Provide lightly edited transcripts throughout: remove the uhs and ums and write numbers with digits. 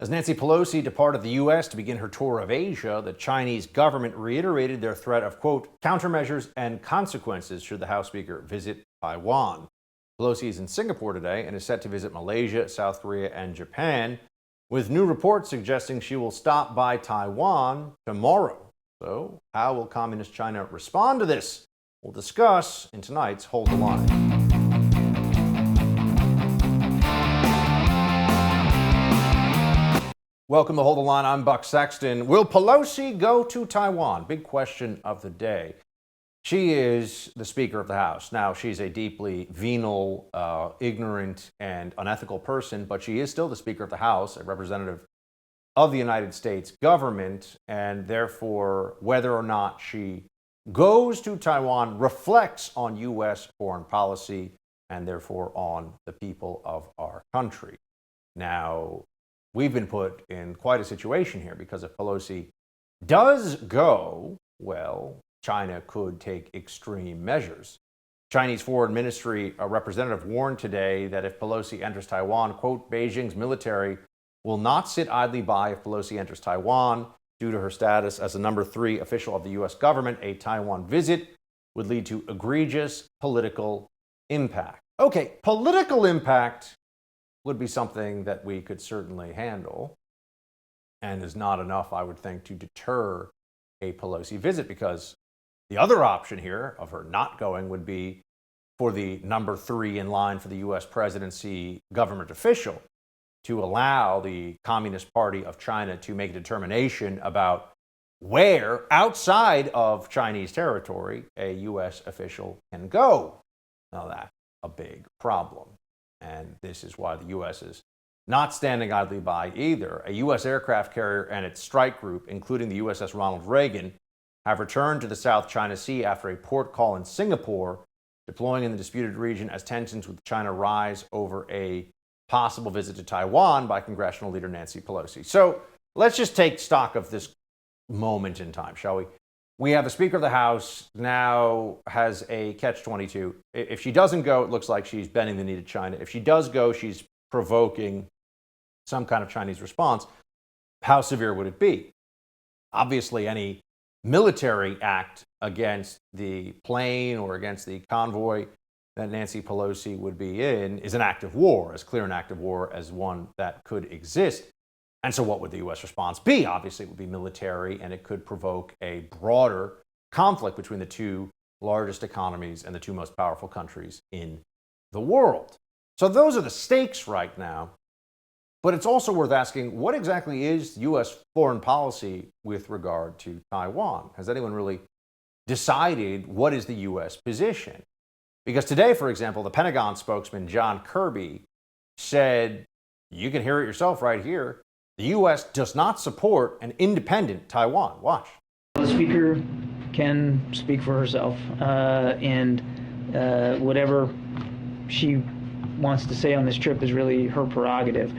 As Nancy Pelosi departed the U.S. to begin her tour of Asia, the Chinese government reiterated their threat of, quote, countermeasures and consequences should the House Speaker visit Taiwan. Pelosi is in Singapore today and is set to visit Malaysia, South Korea, and Japan, with new reports suggesting she will stop by Taiwan tomorrow. So, how will Communist China respond to this? We'll discuss in tonight's Hold the Line. Welcome to Hold the Line. I'm Buck Sexton. Will Pelosi go to Taiwan? Big question of the day. She is the Speaker of the House. Now, she's a deeply venal, ignorant, and unethical person, but she is still the Speaker of the House, a representative of the United States government, and therefore, whether or not she goes to Taiwan reflects on U.S. foreign policy and therefore on the people of our country. Now, we've been put in quite a situation here because if Pelosi does go, well, China could take extreme measures. Chinese Foreign Ministry representative warned today that if Pelosi enters Taiwan, quote, Beijing's military will not sit idly by if Pelosi enters Taiwan. Due to her status as the number 3 official of the U.S. government, a Taiwan visit would lead to egregious political impact. Okay, political impact would be something that we could certainly handle and is not enough, I would think, to deter a Pelosi visit, because the other option here of her not going would be for the number 3 in line for the U.S. presidency government official to allow the Communist Party of China to make a determination about where, outside of Chinese territory, a U.S. official can go. Now that's a big problem. And this is why the U.S. is not standing idly by either. A U.S. aircraft carrier and its strike group, including the USS Ronald Reagan, have returned to the South China Sea after a port call in Singapore, deploying in the disputed region as tensions with China rise over a possible visit to Taiwan by congressional leader Nancy Pelosi. So let's just take stock of this moment in time, shall we? We have the Speaker of the House now has a catch-22. If she doesn't go, it looks like she's bending the knee to China. If she does go, she's provoking some kind of Chinese response. How severe would it be? Obviously, any military act against the plane or against the convoy that Nancy Pelosi would be in is an act of war, as clear an act of war as one that could exist. And so what would the U.S. response be? Obviously, it would be military, and it could provoke a broader conflict between the 2 largest economies and the 2 most powerful countries in the world. So those are the stakes right now. But it's also worth asking, what exactly is U.S. foreign policy with regard to Taiwan? Has anyone really decided what is the U.S. position? Because today, for example, the Pentagon spokesman John Kirby said, you can hear it yourself right here, the U.S. does not support an independent Taiwan. Watch. The Speaker can speak for herself, and whatever she wants to say on this trip is really her prerogative.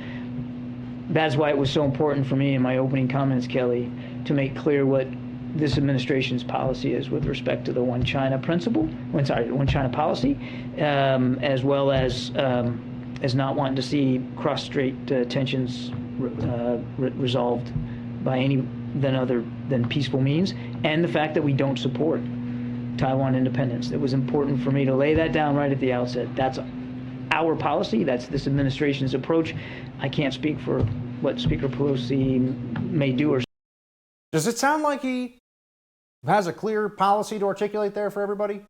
That's why it was so important for me in my opening comments, Kelly, to make clear what this administration's policy is with respect to the One China principle, One China policy, as well as not wanting to see cross-strait tensions resolved by any other than peaceful means, and the fact that we don't support Taiwan independence. It was important for me to lay that down right at the outset. That's our policy. That's this administration's approach. I can't speak for what Speaker Pelosi may do or. Does it sound like he has a clear policy to articulate there for everybody?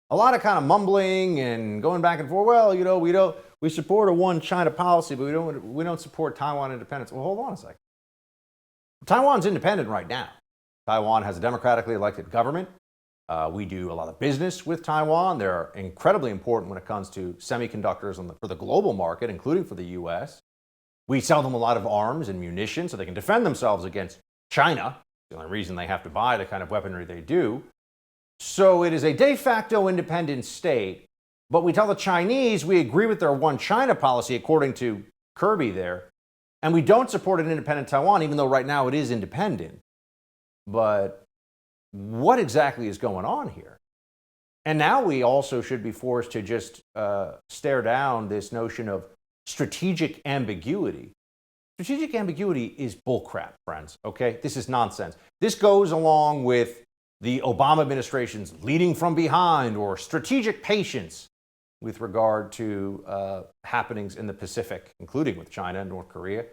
A lot of kind of mumbling and going back and forth. Well, you know, we support a One China policy, but we don't support Taiwan independence. Well, hold on a second. Taiwan's independent right now. Taiwan has a democratically elected government. We do a lot of business with Taiwan. They're incredibly important when it comes to semiconductors for the global market, including for the U.S. We sell them a lot of arms and munitions so they can defend themselves against China. The only reason they have to buy the kind of weaponry they do. So it is a de facto independent state, but we tell the Chinese we agree with their One China policy, according to Kirby there, and we don't support an independent Taiwan, even though right now it is independent. But what exactly is going on here? And now we also should be forced to just stare down this notion of strategic ambiguity. Strategic ambiguity is bullcrap, friends, okay? This is nonsense. This goes along with the Obama administration's leading from behind or strategic patience with regard to happenings in the Pacific, including with China and North Korea.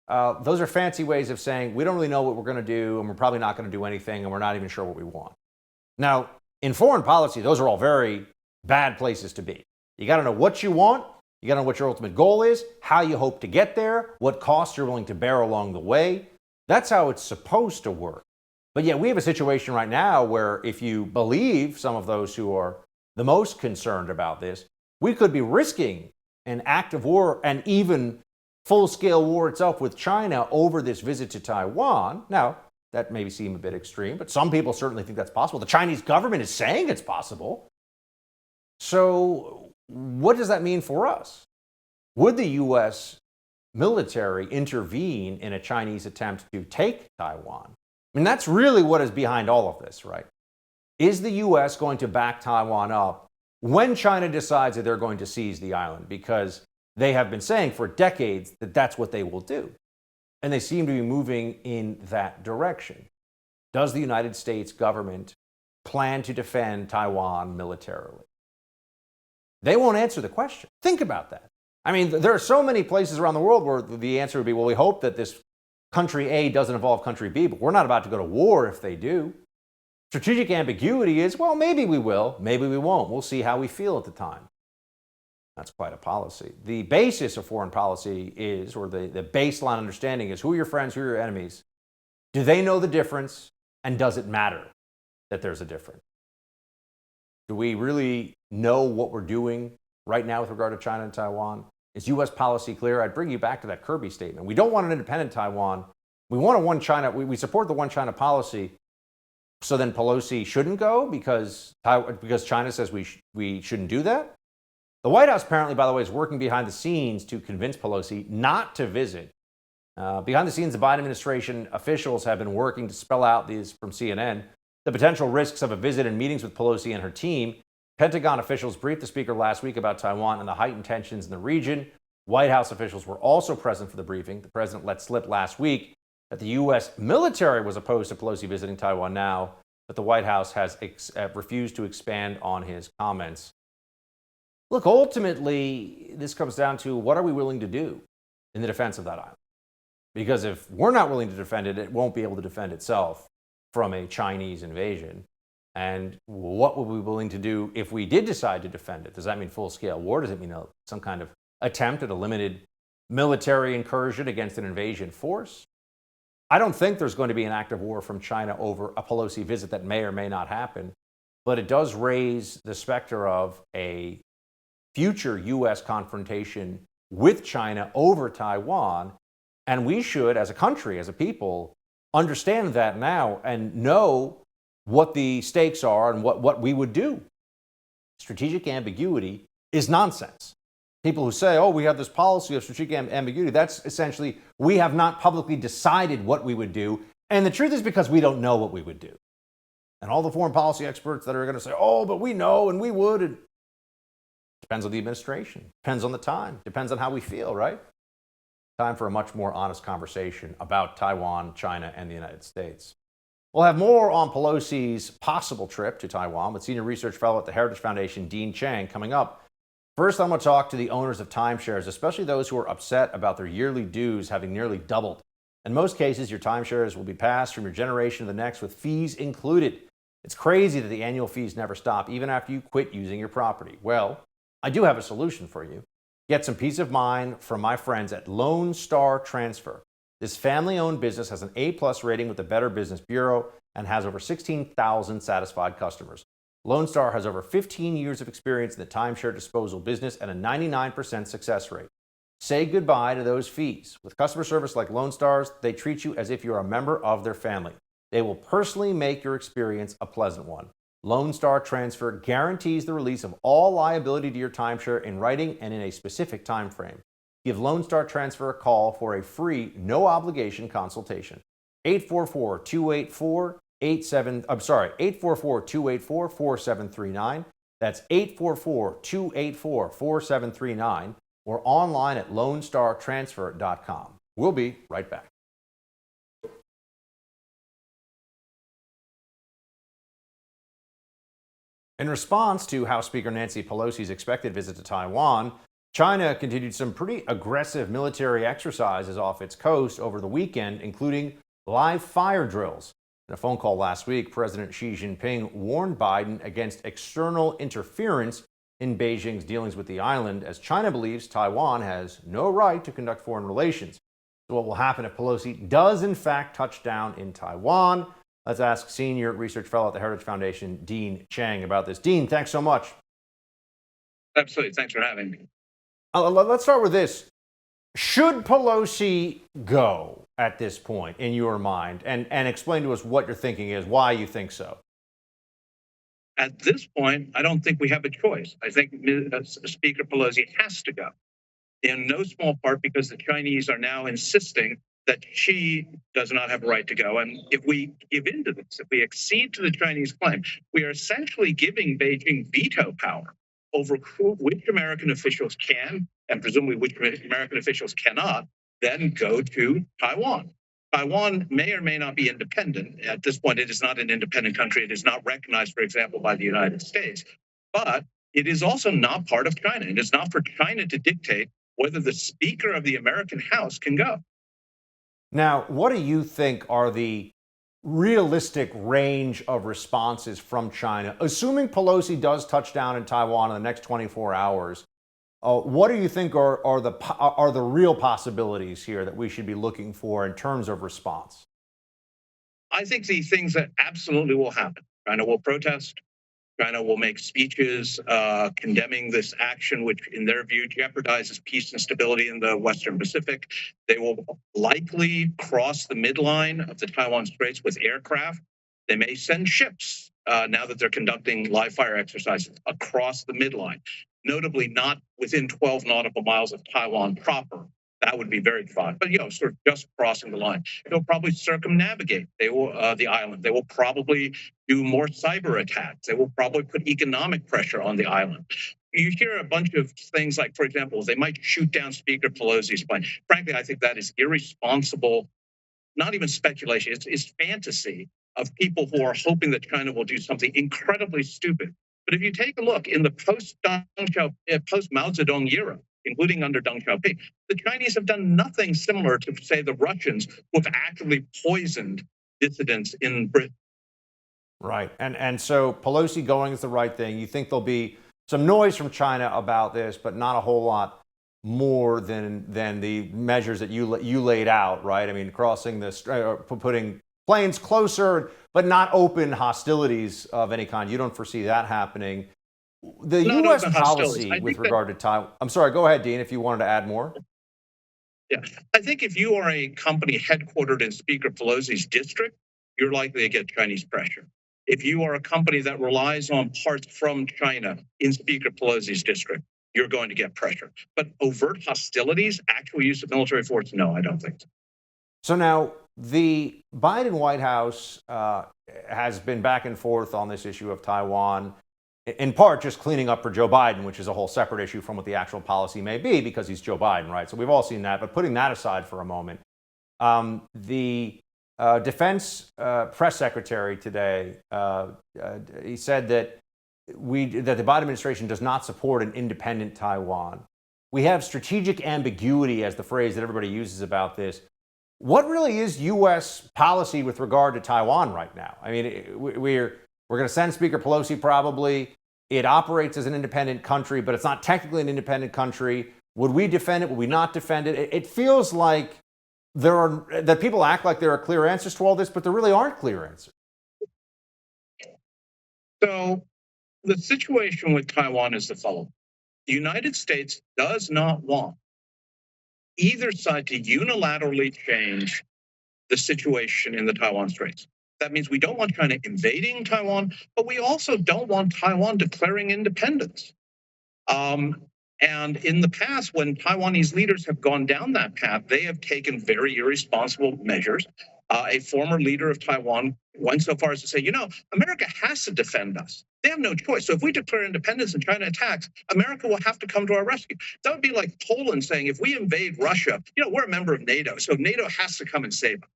Those are fancy ways of saying we don't really know what we're going to do, and we're probably not going to do anything, and we're not even sure what we want. Now, in foreign policy, those are all very bad places to be. You got to know what you want. You got to know what your ultimate goal is, how you hope to get there, what costs you're willing to bear along the way. That's how it's supposed to work. But yet we have a situation right now where if you believe some of those who are the most concerned about this, we could be risking an act of war and even full-scale war itself with China over this visit to Taiwan. Now, that may seem a bit extreme, but some people certainly think that's possible. The Chinese government is saying it's possible. So what does that mean for us? Would the U.S. military intervene in a Chinese attempt to take Taiwan? I mean, that's really what is behind all of this, right? Is the U.S. going to back Taiwan up when China decides that they're going to seize the island? Because they have been saying for decades that that's what they will do. And they seem to be moving in that direction. Does the United States government plan to defend Taiwan militarily? They won't answer the question. Think about that. I mean, there are so many places around the world where the answer would be, well, we hope that this country A doesn't involve country B, but we're not about to go to war if they do. Strategic ambiguity is, well, maybe we will, maybe we won't. We'll see how we feel at the time. That's quite a policy. The basis of foreign policy is, or the baseline understanding is, who are your friends, who are your enemies? Do they know the difference? And does it matter that there's a difference? Do we really know what we're doing right now with regard to China and Taiwan? Is U.S. policy clear? I'd bring you back to that Kirby statement. We don't want an independent Taiwan. We want a one China. We support the one China policy. So then Pelosi shouldn't go because China says we shouldn't do that? The White House apparently, by the way, is working behind the scenes to convince Pelosi not to visit. Behind the scenes, the Biden administration officials have been working to spell out these from CNN, the potential risks of a visit and meetings with Pelosi and her team. Pentagon officials briefed the speaker last week about Taiwan and the heightened tensions in the region. White House officials were also present for the briefing. The president let slip last week that the U.S. military was opposed to Pelosi visiting Taiwan now, but the White House has refused to expand on his comments. Look, ultimately, this comes down to what are we willing to do in the defense of that island? Because if we're not willing to defend it, it won't be able to defend itself from a Chinese invasion. And what would we be willing to do if we did decide to defend it? Does that mean full-scale war? Does it mean some kind of attempt at a limited military incursion against an invasion force? I don't think there's going to be an act of war from China over a Pelosi visit that may or may not happen, but it does raise the specter of a future U.S. confrontation with China over Taiwan. And we should, as a country, as a people, understand that now and know what the stakes are and what we would do. Strategic ambiguity is nonsense. People who say, oh, we have this policy of strategic ambiguity, that's essentially, we have not publicly decided what we would do. And the truth is because we don't know what we would do. And all the foreign policy experts that are going to say, oh, but we know and we would. It depends on the administration, depends on the time, depends on how we feel, right? Time for a much more honest conversation about Taiwan, China, and the United States. We'll have more on Pelosi's possible trip to Taiwan with Senior Research Fellow at the Heritage Foundation, Dean Cheng, coming up. First, I'm going to talk to the owners of timeshares, especially those who are upset about their yearly dues having nearly doubled. In most cases, your timeshares will be passed from your generation to the next with fees included. It's crazy that the annual fees never stop, even after you quit using your property. Well, I do have a solution for you. Get some peace of mind from my friends at Lone Star Transfer. This family-owned business has an A+ rating with the Better Business Bureau and has over 16,000 satisfied customers. Lone Star has over 15 years of experience in the timeshare disposal business and a 99% success rate. Say goodbye to those fees. With customer service like Lone Star's, they treat you as if you're a member of their family. They will personally make your experience a pleasant one. Lone Star Transfer guarantees the release of all liability to your timeshare in writing and in a specific time frame. Give Lone Star Transfer a call for a free, no-obligation consultation. 844-284-4739. That's 844-284-4739 or online at lonestartransfer.com. We'll be right back. In response to House Speaker Nancy Pelosi's expected visit to Taiwan, China continued some pretty aggressive military exercises off its coast over the weekend, including live fire drills. In a phone call last week, President Xi Jinping warned Biden against external interference in Beijing's dealings with the island, as China believes Taiwan has no right to conduct foreign relations. So what will happen if Pelosi does in fact touch down in Taiwan? Let's ask Senior Research Fellow at the Heritage Foundation, Dean Cheng, about this. Dean, thanks so much. Absolutely. Thanks for having me. Let's start with this. Should Pelosi go at this point, in your mind? And explain to us what your thinking is, why you think so. At this point, I don't think we have a choice. I think Speaker Pelosi has to go, in no small part because the Chinese are now insisting that she does not have a right to go. And if we give in to this, if we accede to the Chinese claim, we are essentially giving Beijing veto power over which American officials can, and presumably which American officials cannot, then go to Taiwan. Taiwan may or may not be independent. At this point, it is not an independent country. It is not recognized, for example, by the United States. But it is also not part of China. It is not for China to dictate whether the Speaker of the American House can go. Now, what do you think are the realistic range of responses from China, assuming Pelosi does touch down in Taiwan in the next 24 hours? What do you think are the real possibilities here that we should be looking for in terms of response? I think the things that absolutely will happen. China will protest. China will make speeches condemning this action, which in their view jeopardizes peace and stability in the Western Pacific. They will likely cross the midline of the Taiwan Straits with aircraft. They may send ships now that they're conducting live fire exercises across the midline, notably not within 12 nautical miles of Taiwan proper. That would be very fun, but sort of just crossing the line. They'll probably circumnavigate the island. They will probably do more cyber attacks. They will probably put economic pressure on the island. You hear a bunch of things like, for example, they might shoot down Speaker Pelosi's plane. Frankly, I think that is irresponsible, not even speculation. It's fantasy of people who are hoping that China will do something incredibly stupid. But if you take a look in the post-Mao Zedong era, including under Deng Xiaoping, the Chinese have done nothing similar to, say, the Russians, who have actively poisoned dissidents in Britain. Right. And so Pelosi going is the right thing. You think there'll be some noise from China about this, but not a whole lot more than the measures that you laid out, right? I mean, crossing putting planes closer, but not open hostilities of any kind. You don't foresee that happening. The U.S. policy with regard to Taiwan. I'm sorry, go ahead, Dean, if you wanted to add more. Yeah, I think if you are a company headquartered in Speaker Pelosi's district, you're likely to get Chinese pressure. If you are a company that relies on parts from China in Speaker Pelosi's district, you're going to get pressure. But overt hostilities, actual use of military force, no, I don't think so. So now the Biden White House has been back and forth on this issue of Taiwan, in part just cleaning up for Joe Biden, which is a whole separate issue from what the actual policy may be, because he's Joe Biden, right? So we've all seen that. But putting that aside for a moment, the defense press secretary today, he said that the Biden administration does not support an independent Taiwan. We have strategic ambiguity as the phrase that everybody uses about this. What really is U.S. policy with regard to Taiwan right now? I mean, we're going to send Speaker Pelosi probably. It operates as an independent country, but it's not technically an independent country. Would we defend it? Would we not defend it? It feels like that people act like there are clear answers to all this, but there really aren't clear answers. So the situation with Taiwan is the following. The United States does not want either side to unilaterally change the situation in the Taiwan Straits. That means we don't want China invading Taiwan, but we also don't want Taiwan declaring independence. And in the past, when Taiwanese leaders have gone down that path, they have taken very irresponsible measures. A former leader of Taiwan went so far as to say, America has to defend us. They have no choice. So if we declare independence and China attacks, America will have to come to our rescue. That would be like Poland saying, if we invade Russia, we're a member of NATO, so NATO has to come and save us.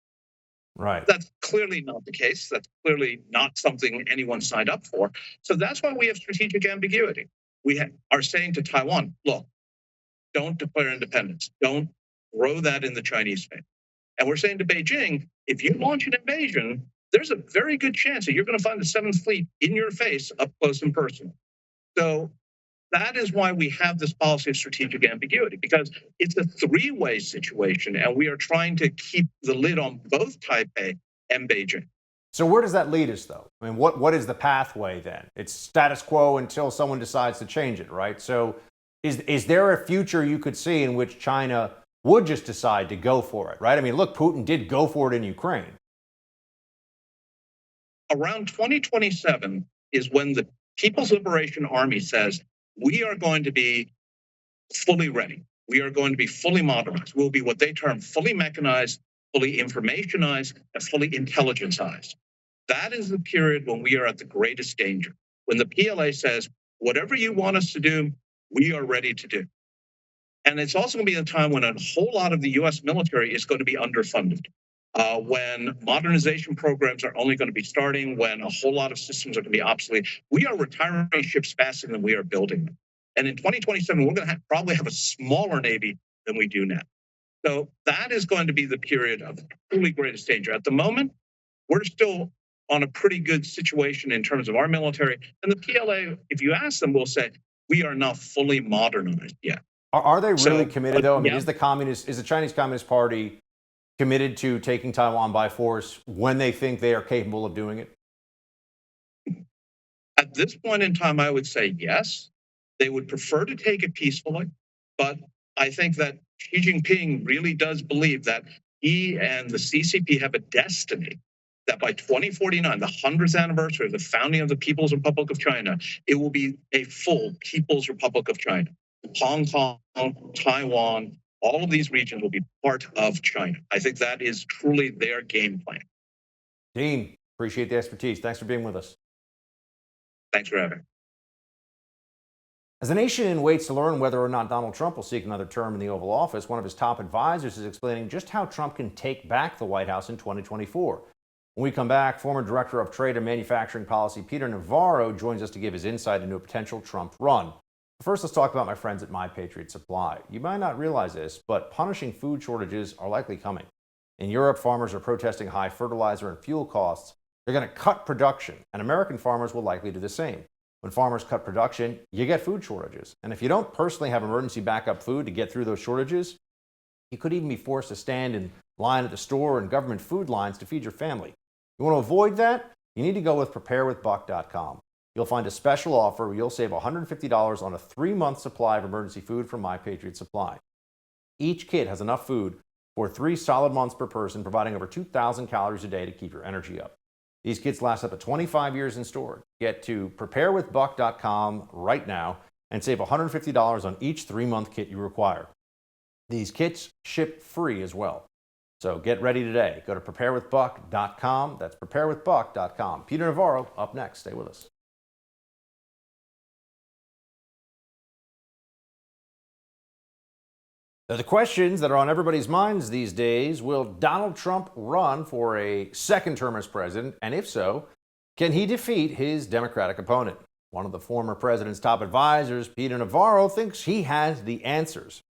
Right. That's clearly not the case. That's clearly not something anyone signed up for. So that's why we have strategic ambiguity. We are saying to Taiwan, look, don't declare independence. Don't throw that in the Chinese face. And we're saying to Beijing, if you launch an invasion, there's a very good chance that you're going to find the Seventh Fleet in your face up close and personal. So that is why we have this policy of strategic ambiguity, because it's a three-way situation, and we are trying to keep the lid on both Taipei and Beijing. So where does that lead us, though? I mean, what is the pathway then? It's status quo until someone decides to change it, right? So is there a future you could see in which China would just decide to go for it, right? I mean, look, Putin did go for it in Ukraine. Around 2027 is when the People's Liberation Army says, we are going to be fully ready. We are going to be fully modernized. We'll be what they term fully mechanized, fully informationized, and fully intelligencized. That is the period when we are at the greatest danger. When the PLA says, whatever you want us to do, we are ready to do. And it's also going to be a time when a whole lot of the US military is going to be underfunded. When modernization programs are only going to be starting, when a whole lot of systems are going to be obsolete. We are retiring ships faster than we are building them. And in 2027, we're going to probably have a smaller Navy than we do now. So that is going to be the period of truly greatest danger. At the moment, we're still on a pretty good situation in terms of our military. And the PLA, if you ask them, will say, we are not fully modernized yet. Are they really committed, though? I mean, yeah. is the Chinese Communist Party committed to taking Taiwan by force when they think they are capable of doing it? At this point in time, I would say yes. They would prefer to take it peacefully, but I think that Xi Jinping really does believe that he and the CCP have a destiny that by 2049, the 100th anniversary of the founding of the People's Republic of China, it will be a full People's Republic of China. Hong Kong, Taiwan, all of these regions will be part of China. I think that is truly their game plan. Dean, appreciate the expertise. Thanks for being with us. Thanks for having me. As the nation waits to learn whether or not Donald Trump will seek another term in the Oval Office, one of his top advisors is explaining just how Trump can take back the White House in 2024. When we come back, former Director of Trade and Manufacturing Policy Peter Navarro joins us to give his insight into a potential Trump run. First, let's talk about my friends at My Patriot Supply. You might not realize this, but punishing food shortages are likely coming. In Europe, farmers are protesting high fertilizer and fuel costs. They're going to cut production, and American farmers will likely do the same. When farmers cut production, you get food shortages. And if you don't personally have emergency backup food to get through those shortages, you could even be forced to stand in line at the store and government food lines to feed your family. You want to avoid that? You need to go with preparewithbuck.com. You'll find a special offer where you'll save $150 on a 3-month supply of emergency food from My Patriot Supply. Each kit has enough food for 3 solid months per person, providing over 2,000 calories a day to keep your energy up. These kits last up to 25 years in storage. Get to preparewithbuck.com right now and save $150 on each 3-month kit you require. These kits ship free as well. So get ready today. Go to preparewithbuck.com. That's preparewithbuck.com. Peter Navarro up next. Stay with us. The questions that are on everybody's minds these days: will Donald Trump run for a second term as president? And if so, can he defeat his Democratic opponent? One of the former president's top advisors, Peter Navarro, thinks he has the answers.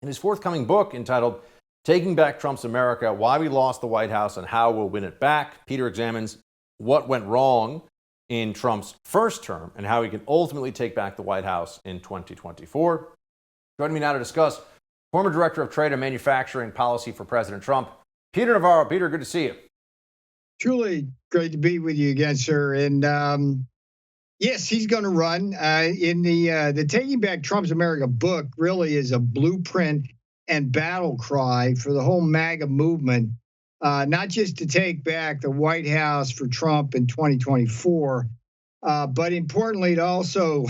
In his forthcoming book entitled Taking Back Trump's America, Why We Lost the White House and How We'll Win It Back, Peter examines what went wrong in Trump's first term and how he can ultimately take back the White House in 2024. Joining me now to discuss, former Director of Trade and Manufacturing Policy for President Trump, Peter Navarro. Peter, good to see you. Truly great to be with you again, sir. And yes, he's going to run. In the Taking Back Trump's America book really is a blueprint and battle cry for the whole MAGA movement, not just to take back the White House for Trump in 2024, but importantly to also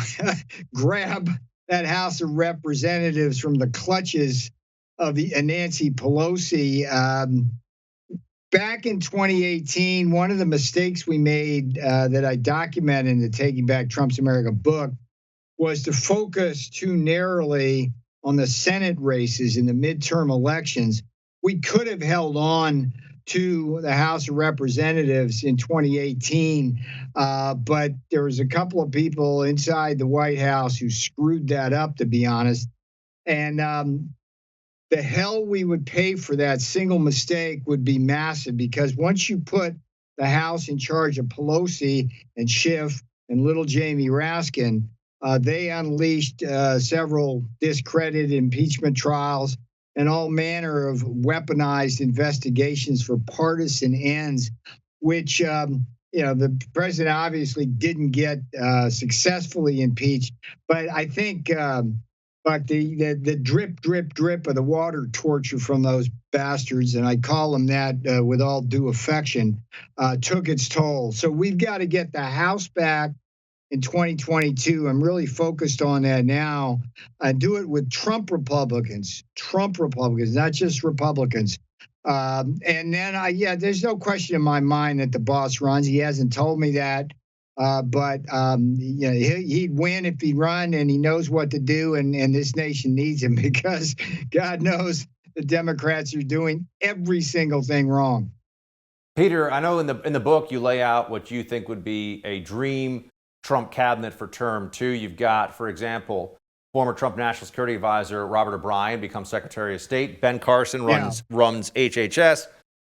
grab that House of Representatives from the clutches of the Nancy Pelosi. back in 2018, one of the mistakes we made that I document in the Taking Back Trump's America book was to focus too narrowly on the Senate races in the midterm elections. We could have held on to the House of Representatives in 2018, but there was a couple of people inside the White House who screwed that up, to be honest. And the hell we would pay for that single mistake would be massive, because once you put the House in charge of Pelosi and Schiff and little Jamie Raskin, they unleashed several discredited impeachment trials and all manner of weaponized investigations for partisan ends, which the president obviously didn't get successfully impeached. But I think but the drip, drip, drip of the water torture from those bastards, and I call them that with all due affection, took its toll. So we've got to get the House back in 2022. I'm really focused on that now. Do it with Trump Republicans, not just Republicans. And then there's no question in my mind that the boss runs. He hasn't told me that. But he'd win if he run, and he knows what to do, and this nation needs him, because God knows the Democrats are doing every single thing wrong. Peter, I know in the book you lay out what you think would be a dream Trump cabinet for term 2. You've got, for example, former Trump National Security Advisor Robert O'Brien becomes Secretary of State. Ben Carson runs HHS.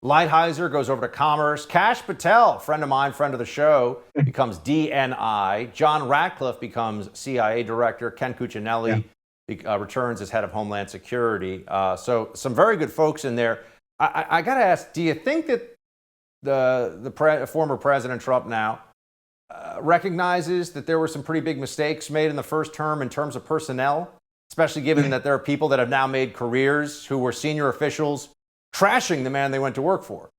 Lighthizer goes over to Commerce. Kash Patel, friend of mine, friend of the show, becomes DNI. John Ratcliffe becomes CIA Director. Ken Cuccinelli returns as head of Homeland Security. So some very good folks in there. I got to ask, do you think that the former President Trump now recognizes that there were some pretty big mistakes made in the first term in terms of personnel, especially given that there are people that have now made careers who were senior officials trashing the man they went to work for?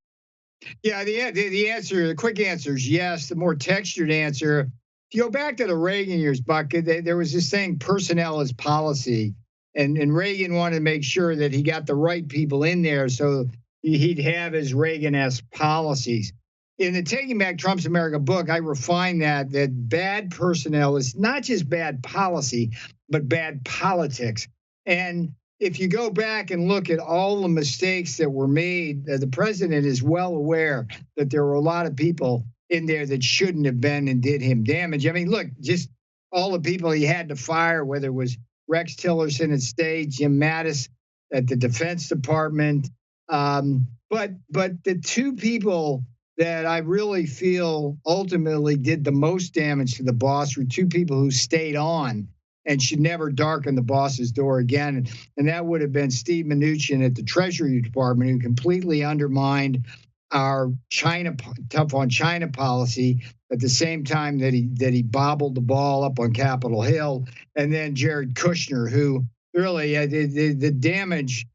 Yeah, the quick answer is yes. The more textured answer, if you go back to the Reagan years, Buck, there was this thing, personnel is policy. And Reagan wanted to make sure that he got the right people in there so he'd have his Reagan-esque policies. In the Taking Back Trump's America book, I refine that bad personnel is not just bad policy, but bad politics. And if you go back and look at all the mistakes that were made, the president is well aware that there were a lot of people in there that shouldn't have been and did him damage. I mean, look, just all the people he had to fire, whether it was Rex Tillerson at State, Jim Mattis at the Defense Department. But the two people that I really feel ultimately did the most damage to the boss were two people who stayed on and should never darken the boss's door again. And that would have been Steve Mnuchin at the Treasury Department, who completely undermined our tough on China policy at the same time that he bobbled the ball up on Capitol Hill. And then Jared Kushner, who really the damage,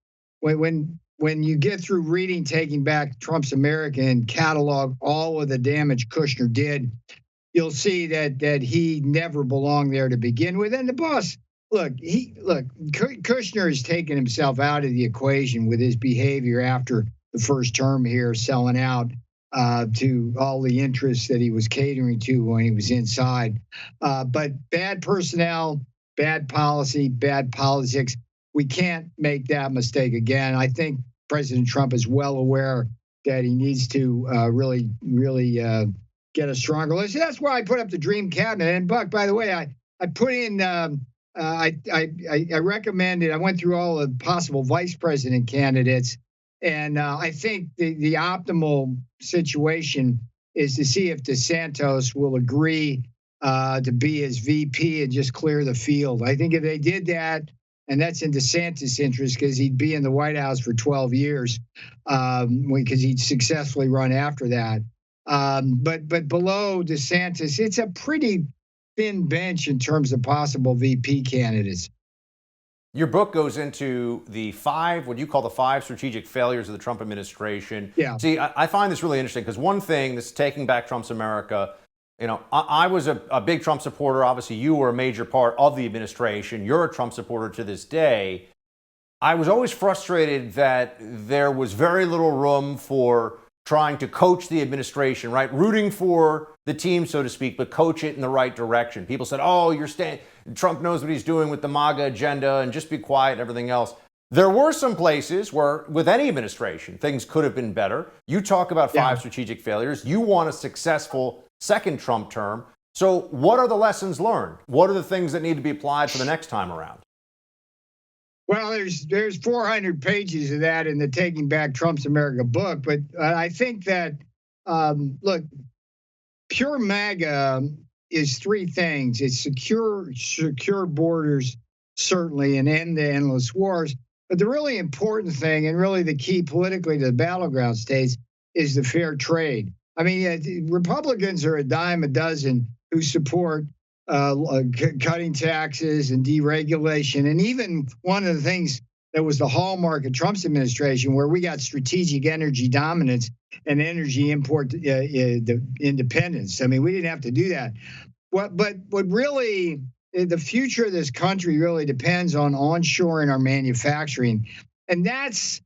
when you get through reading Taking Back Trump's America and catalog all of the damage Kushner did, you'll see that he never belonged there to begin with. And the boss, Kushner has taken himself out of the equation with his behavior after the first term here, selling out to all the interests that he was catering to when he was inside. But bad personnel, bad policy, bad politics. We can't make that mistake again. I think President Trump is well aware that he needs to really get a stronger list. That's why I put up the dream cabinet. And Buck, by the way, I put in, I recommended, I went through all the possible vice president candidates. And I think the optimal situation is to see if DeSantis will agree to be his VP and just clear the field. I think if they did that, and that's in DeSantis' interest because he'd be in the White House for 12 years because he'd successfully run after that. But below DeSantis, it's a pretty thin bench in terms of possible VP candidates. Your book goes into what you call the 5 strategic failures of the Trump administration. Yeah. See, I find this really interesting because one thing, this Taking Back Trump's America, I was a big Trump supporter. Obviously, you were a major part of the administration. You're a Trump supporter to this day. I was always frustrated that there was very little room for trying to coach the administration, right? Rooting for the team, so to speak, but coach it in the right direction. People said, oh, Trump knows what he's doing with the MAGA agenda and just be quiet and everything else. There were some places where, with any administration, things could have been better. You talk about five strategic failures. You want a successful second Trump term. So what are the lessons learned? What are the things that need to be applied for the next time around? Well, there's 400 pages of that in the Taking Back Trump's America book, but I think that look, pure MAGA is three things: it's secure borders, certainly, and end the endless wars. But the really important thing, and really the key politically to the battleground states, is the fair trade. I mean, Republicans are a dime a dozen who support cutting taxes and deregulation. And even one of the things that was the hallmark of Trump's administration, where we got strategic energy dominance and energy import independence. I mean, we didn't have to do that. But what really, the future of this country really depends on onshoring our manufacturing. And that's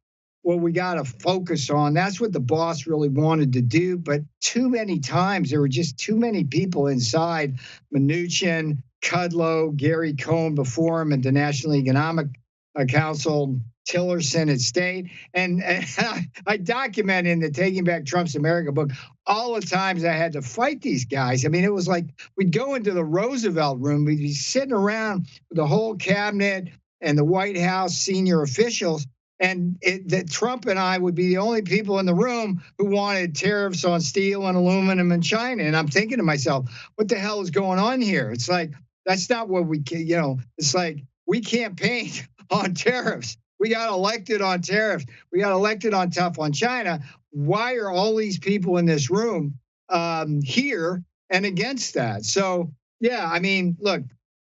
what we got to focus on. That's what the boss really wanted to do. But too many times, there were just too many people inside: Mnuchin, Kudlow, Gary Cohn before him at the National Economic Council, Tillerson at State. And I document in the Taking Back Trump's America book all the times I had to fight these guys. I mean, it was like we'd go into the Roosevelt room, we'd be sitting around with the whole cabinet and the White House senior officials, and that Trump and I would be the only people in the room who wanted tariffs on steel and aluminum in China. And I'm thinking to myself, what the hell is going on here? It's like, that's not what we can, it's like we campaigned on tariffs. We got elected on tariffs. We got elected on tough on China. Why are all these people in this room here and against that? So, yeah, I mean, look,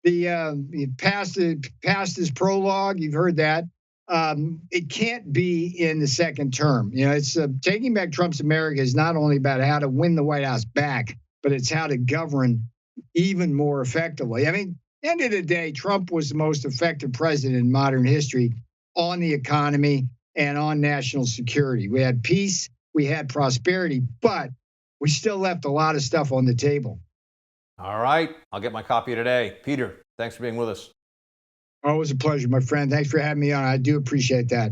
the past is prologue. You've heard that. It can't be in the second term. It's Taking Back Trump's America is not only about how to win the White House back, but it's how to govern even more effectively. I mean, end of the day, Trump was the most effective president in modern history on the economy and on national security. We had peace, we had prosperity, but we still left a lot of stuff on the table. All right, I'll get my copy today. Peter, thanks for being with us. Always a pleasure, my friend. Thanks for having me on. I do appreciate that.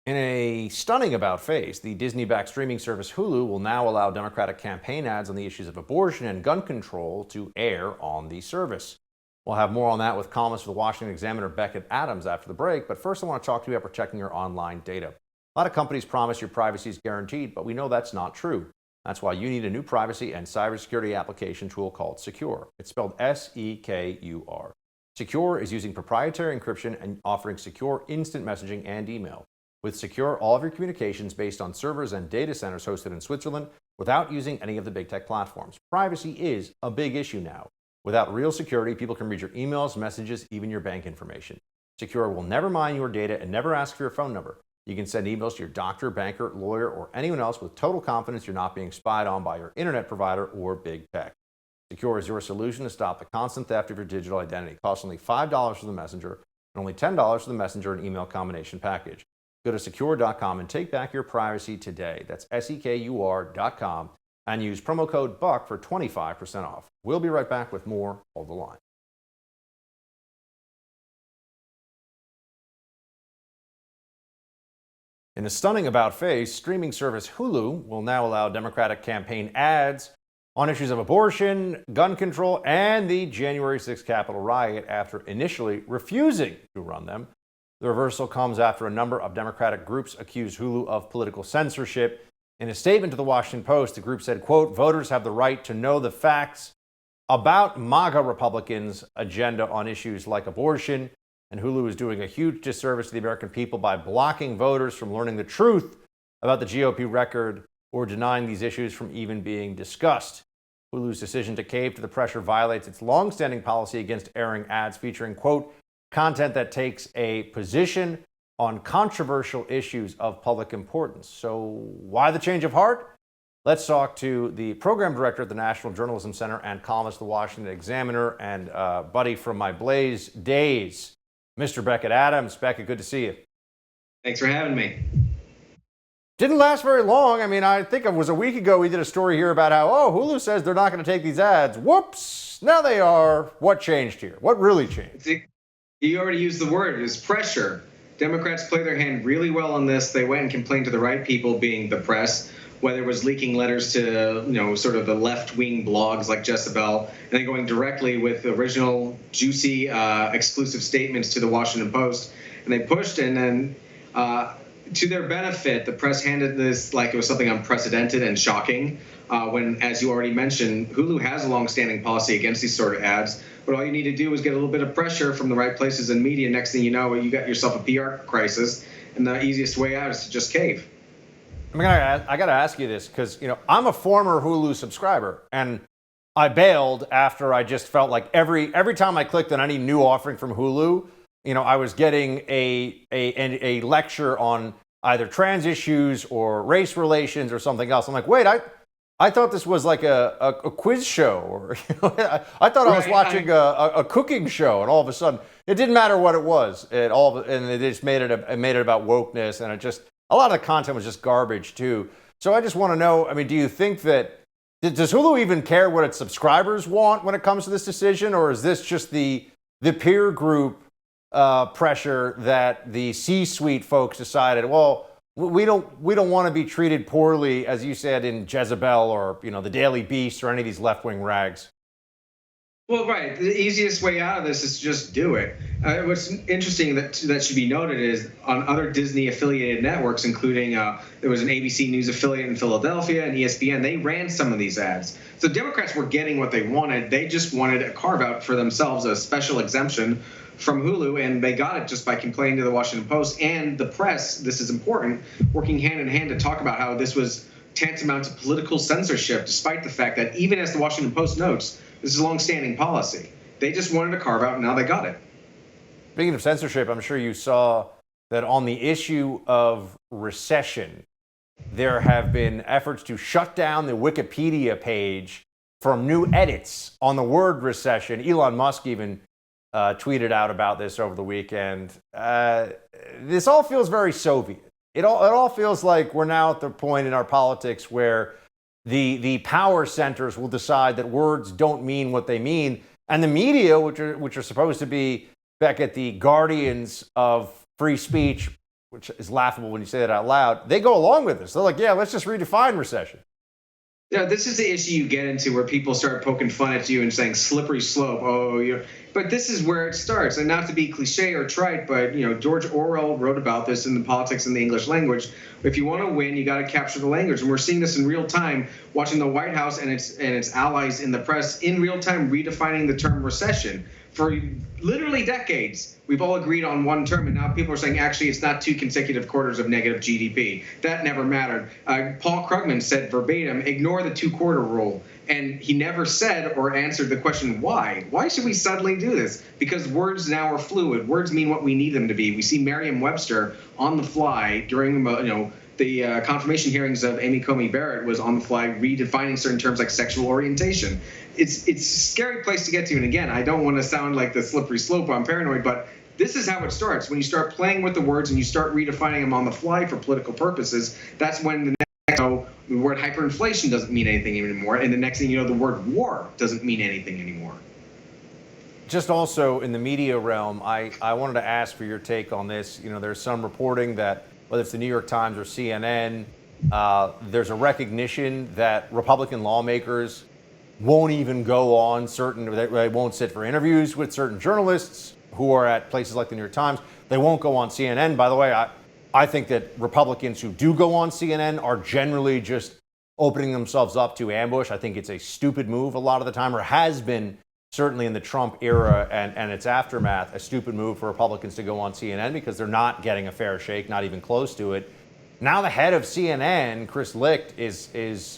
In a stunning about-face, the Disney-backed streaming service Hulu will now allow Democratic campaign ads on the issues of abortion and gun control to air on the service. We'll have more on that with columnist for the Washington Examiner, Becket Adams, after the break. But first, I want to talk to you about protecting your online data. A lot of companies promise your privacy is guaranteed, but we know that's not true. That's why you need a new privacy and cybersecurity application tool called Secure. It's spelled S-E-K-U-R. Secure is using proprietary encryption and offering secure instant messaging and email. With Secure, all of your communications based on servers and data centers hosted in Switzerland without using any of the big tech platforms. Privacy is a big issue now. Without real security, people can read your emails, messages, even your bank information. Secure will never mine your data and never ask for your phone number. You can send emails to your doctor, banker, lawyer, or anyone else with total confidence you're not being spied on by your internet provider or big tech. Secure is your solution to stop the constant theft of your digital identity. It costs only $5 for the messenger and only $10 for the messenger and email combination package. Go to secure.com and take back your privacy today. That's SEKUR.com and use promo code BUCK for 25% off. We'll be right back with more Hold the Line. In a stunning about-face, streaming service Hulu will now allow Democratic campaign ads on issues of abortion, gun control, and the January 6th Capitol riot after initially refusing to run them. The reversal comes after a number of Democratic groups accused Hulu of political censorship. In a statement to the Washington Post, the group said, quote, voters have the right to know the facts about MAGA Republicans' agenda on issues like abortion, and Hulu is doing a huge disservice to the American people by blocking voters from learning the truth about the GOP record or denying these issues from even being discussed. Hulu's decision to cave to the pressure violates its longstanding policy against airing ads featuring, quote, content that takes a position on controversial issues of public importance. So why the change of heart? Let's talk to the program director at the National Journalism Center and columnist of the Washington Examiner and buddy from my Blaze days, Mr. Becket Adams. Becket, good to see you. Thanks for having me. Didn't last very long. I mean, I think it was a week ago we did a story here about how, Hulu says they're not going to take these ads. Whoops, now they are. What changed here? What really changed? You already used the word. It was pressure. Democrats play their hand really well on this. They went and complained to the right people, being the press, whether it was leaking letters to, sort of the left-wing blogs like Jezebel, and then going directly with original, juicy, exclusive statements to the Washington Post. And they pushed, and then to their benefit, the press handled this like it was something unprecedented and shocking. When, as you already mentioned, Hulu has a long-standing policy against these sort of ads. But all you need to do is get a little bit of pressure from the right places in media. Next thing you know, you got yourself a PR crisis, and the easiest way out is to just cave. I got to ask you this because, I'm a former Hulu subscriber, and I bailed after I just felt like every time I clicked on any new offering from Hulu, I was getting a lecture on either trans issues or race relations or something else. I'm like, wait, I thought this was like a quiz show, or I thought I was watching a cooking show, and all of a sudden it didn't matter what it was. And it just made it about wokeness, and a lot of the content was just garbage too. So I just want to know, do you think that does Hulu even care what its subscribers want when it comes to this decision, or is this just the peer group pressure that the C-suite folks decided, well, we don't want to be treated poorly, as you said, in Jezebel or the Daily Beast or any of these left-wing rags? Well, right. The easiest way out of this is to just do it. What's interesting that should be noted is on other Disney-affiliated networks, including there was an ABC News affiliate in Philadelphia and ESPN, they ran some of these ads. So Democrats were getting what they wanted. They just wanted a carve-out for themselves, a special exemption from Hulu, and they got it just by complaining to the Washington Post and the press. This is important, working hand in hand to talk about how this was tantamount to political censorship, despite the fact that even as the Washington Post notes, this is a long-standing policy. They just wanted a carve-out, and now they got it. Speaking of censorship, I'm sure you saw that on the issue of recession, there have been efforts to shut down the Wikipedia page from new edits on the word recession. Elon Musk even tweeted out about this over the weekend. This all feels very Soviet. It all feels like we're now at the point in our politics where the power centers will decide that words don't mean what they mean, and the media, which are supposed to be, Beckett, the guardians of free speech, which is laughable when you say that out loud, they go along with this. They're like, yeah, let's just redefine recession. Yeah, this is the issue you get into where people start poking fun at you and saying slippery slope. But this is where it starts. And not to be cliche or trite, but George Orwell wrote about this in the Politics in the English Language. If you want to win, you got to capture the language. And we're seeing this in real time, watching the White House and its allies in the press in real time redefining the term recession. For literally decades, we've all agreed on one term, and now people are saying, actually, it's not 2 consecutive quarters of negative GDP. That never mattered. Paul Krugman said verbatim, ignore the 2-quarter rule. And he never said or answered the question, why? Why should we suddenly do this? Because words now are fluid. Words mean what we need them to be. We see Merriam-Webster on the fly during, the confirmation hearings of Amy Coney Barrett was on the fly redefining certain terms like sexual orientation. It's a scary place to get to. And again, I don't want to sound like the slippery slope. I'm paranoid, but this is how it starts. When you start playing with the words and you start redefining them on the fly for political purposes, that's when the word hyperinflation doesn't mean anything anymore. And the next thing you know, the word war doesn't mean anything anymore. Just also in the media realm, I wanted to ask for your take on this. There's some reporting that, whether it's the New York Times or CNN, there's a recognition that Republican lawmakers won't even go on they won't sit for interviews with certain journalists who are at places like the New York Times. They won't go on CNN. By the way, I think that Republicans who do go on CNN are generally just opening themselves up to ambush. I think it's a stupid move a lot of the time, or has been, certainly in the Trump era and its aftermath, a stupid move for Republicans to go on CNN because they're not getting a fair shake, not even close to it. Now the head of CNN, Chris Licht, is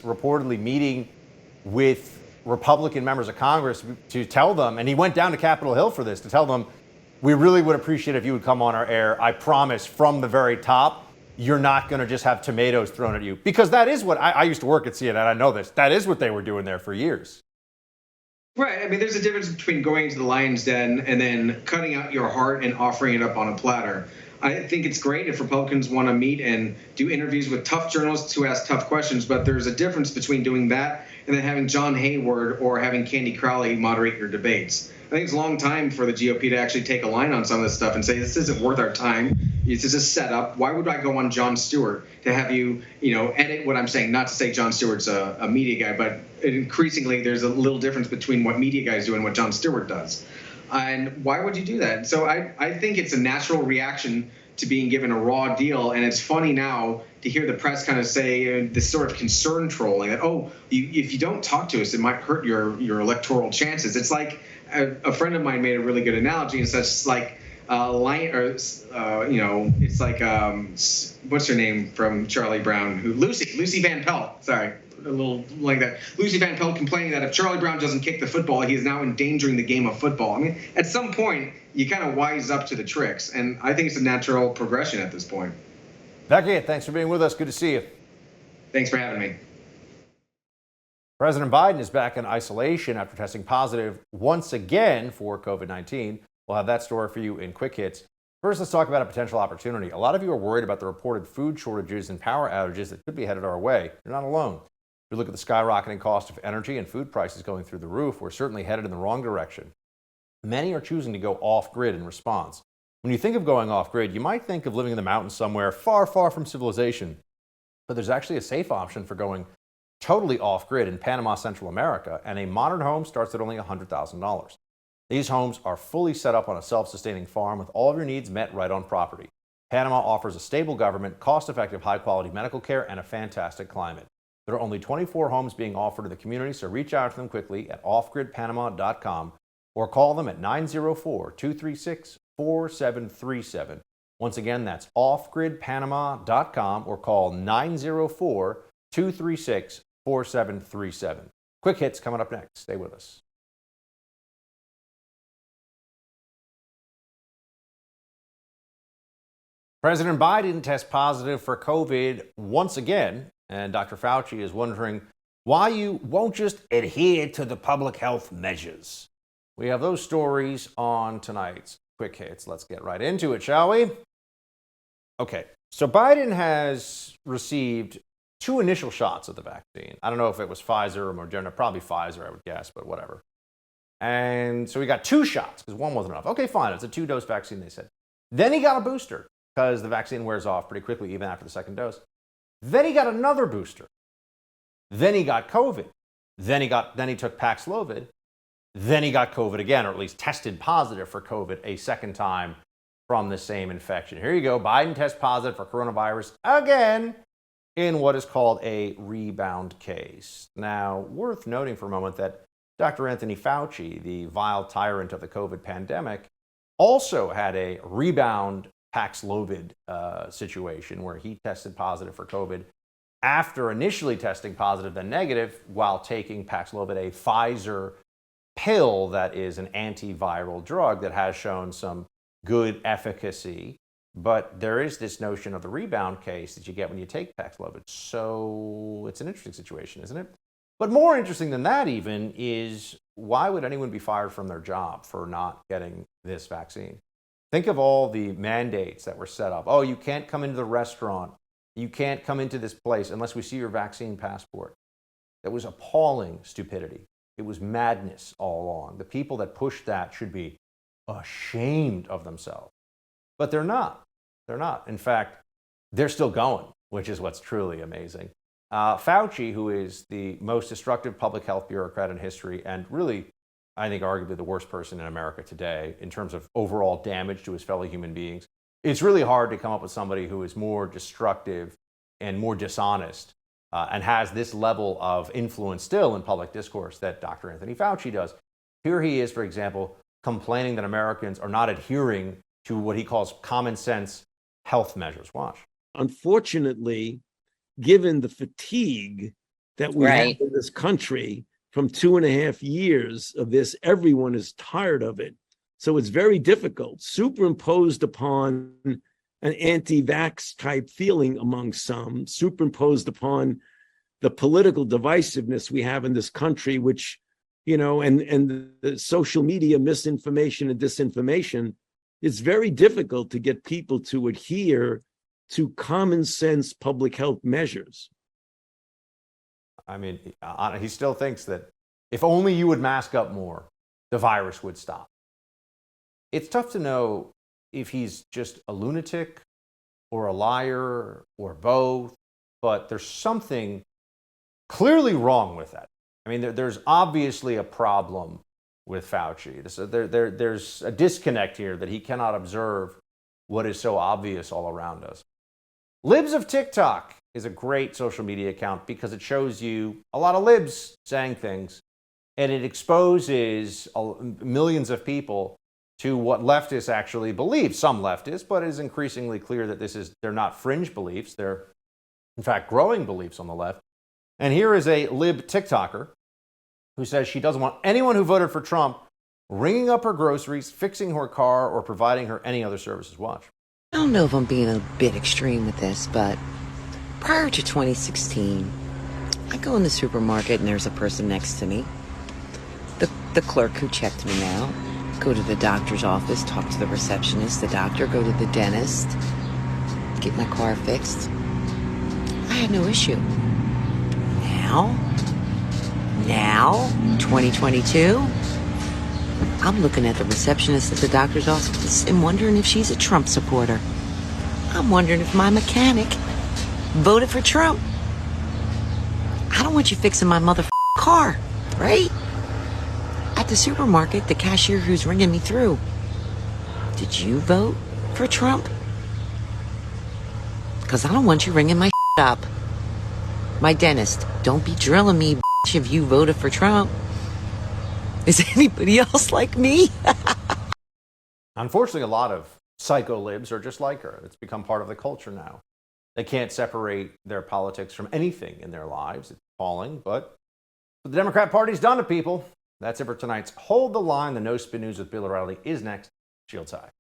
reportedly meeting with Republican members of Congress to tell them, and he went down to Capitol Hill for this, to tell them, we really would appreciate if you would come on our air. I promise from the very top, you're not going to just have tomatoes thrown at you. Because that is what, I used to work at CNN, I know this, that is what they were doing there for years. Right. There's a difference between going into the lion's den and then cutting out your heart and offering it up on a platter. I think it's great if Republicans want to meet and do interviews with tough journalists who ask tough questions, but there's a difference between doing that and then having John Hayward or having Candy Crowley moderate your debates. I think it's a long time for the GOP to actually take a line on some of this stuff and say, this isn't worth our time. This is a setup. Why would I go on Jon Stewart to have you, edit what I'm saying? Not to say Jon Stewart's a media guy, but increasingly there's a little difference between what media guys do and what Jon Stewart does. And why would you do that? So I think it's a natural reaction to being given a raw deal. And it's funny now to hear the press kind of say this sort of concern trolling that, if you don't talk to us, it might hurt your electoral chances. It's like a friend of mine made a really good analogy. And it's like it's like what's her name from Charlie Brown? Lucy Van Pelt. Sorry. A little like that. Lucy Van Pelt complaining that if Charlie Brown doesn't kick the football, he is now endangering the game of football. I mean, at some point, you kind of wise up to the tricks, and I think it's a natural progression at this point. Becky, thanks for being with us. Good to see you. Thanks for having me. President Biden is back in isolation after testing positive once again for COVID-19. We'll have that story for you in Quick Hits. First, let's talk about a potential opportunity. A lot of you are worried about the reported food shortages and power outages that could be headed our way. You're not alone. If we look at the skyrocketing cost of energy and food prices going through the roof, we're certainly headed in the wrong direction. Many are choosing to go off-grid in response. When you think of going off-grid, you might think of living in the mountains somewhere far, far from civilization. But there's actually a safe option for going totally off-grid in Panama, Central America, and a modern home starts at only $100,000. These homes are fully set up on a self-sustaining farm with all of your needs met right on property. Panama offers a stable government, cost-effective, high-quality medical care, and a fantastic climate. There are only 24 homes being offered to the community, so reach out to them quickly at offgridpanama.com or call them at 904-236-4737. Once again, that's offgridpanama.com or call 904-236-4737. Quick Hits coming up next. Stay with us. President Biden tests positive for COVID once again, and Dr. Fauci is wondering why you won't just adhere to the public health measures. We have those stories on tonight's Quick Hits. Let's get right into it, shall we? Okay, so Biden has received 2 initial shots of the vaccine. I don't know if it was Pfizer or Moderna, probably Pfizer, I would guess, but whatever. And so he got 2 shots because 1 wasn't enough. Okay, fine, it's a 2-dose vaccine, they said. Then he got a booster because the vaccine wears off pretty quickly even after the 2nd dose. Then he got another booster. Then he got COVID. Then he took Paxlovid. Then he got COVID again, or at least tested positive for COVID a second time from the same infection. Here you go. Biden tests positive for coronavirus again in what is called a rebound case. Now, worth noting for a moment that Dr. Anthony Fauci, the vile tyrant of the COVID pandemic, also had a rebound Paxlovid situation where he tested positive for COVID after initially testing positive then negative while taking Paxlovid, a Pfizer pill that is an antiviral drug that has shown some good efficacy. But there is this notion of the rebound case that you get when you take Paxlovid. So it's an interesting situation, isn't it? But more interesting than that even is why would anyone be fired from their job for not getting this vaccine? Think of all the mandates that were set up. Oh, you can't come into the restaurant. You can't come into this place unless we see your vaccine passport. That was appalling stupidity. It was madness all along. The people that pushed that should be ashamed of themselves. But they're not. They're not. In fact, they're still going, which is what's truly amazing. Fauci, who is the most destructive public health bureaucrat in history and really, I think, arguably the worst person in America today in terms of overall damage to his fellow human beings. It's really hard to come up with somebody who is more destructive and more dishonest and has this level of influence still in public discourse that Dr. Anthony Fauci does. Here he is, for example, complaining that Americans are not adhering to what he calls common sense health measures. Watch. Unfortunately, given the fatigue that we have in this country, from 2.5 years of this, everyone is tired of it. So it's very difficult, superimposed upon an anti-vax type feeling among some, superimposed upon the political divisiveness we have in this country, which, and the social media misinformation and disinformation. it's very difficult to get people to adhere to common sense public health measures. I mean, he still thinks that if only you would mask up more, the virus would stop. It's tough to know if he's just a lunatic or a liar or both, but there's something clearly wrong with that. I mean, there's obviously a problem with Fauci. There's a disconnect here that he cannot observe what is so obvious all around us. Libs of TikTok is a great social media account because it shows you a lot of libs saying things, and it exposes millions of people to what leftists actually believe. Some leftists, but it is increasingly clear that they're not fringe beliefs. They're, in fact, growing beliefs on the left. And here is a lib TikToker who says she doesn't want anyone who voted for Trump ringing up her groceries, fixing her car, or providing her any other services. Watch. I don't know if I'm being a bit extreme with this, but prior to 2016, I go in the supermarket and there's a person next to me. The clerk who checked me out. Go to the doctor's office, talk to the receptionist, the doctor, go to the dentist, get my car fixed. I had no issue. Now, 2022, I'm looking at the receptionist at the doctor's office and wondering if she's a Trump supporter. I'm wondering if my mechanic voted for Trump. I don't want you fixing my motherfucking car, right? At the supermarket, the cashier who's ringing me through. Did you vote for Trump? Because I don't want you ringing my up. My dentist, don't be drilling me if you voted for Trump. Is anybody else like me? Unfortunately, a lot of psycho libs are just like her. It's become part of the culture now. They can't separate their politics from anything in their lives. It's appalling, but what the Democrat Party's done to people. That's it for tonight's Hold the Line. The No Spin News with Bill O'Reilly is next. Shields high.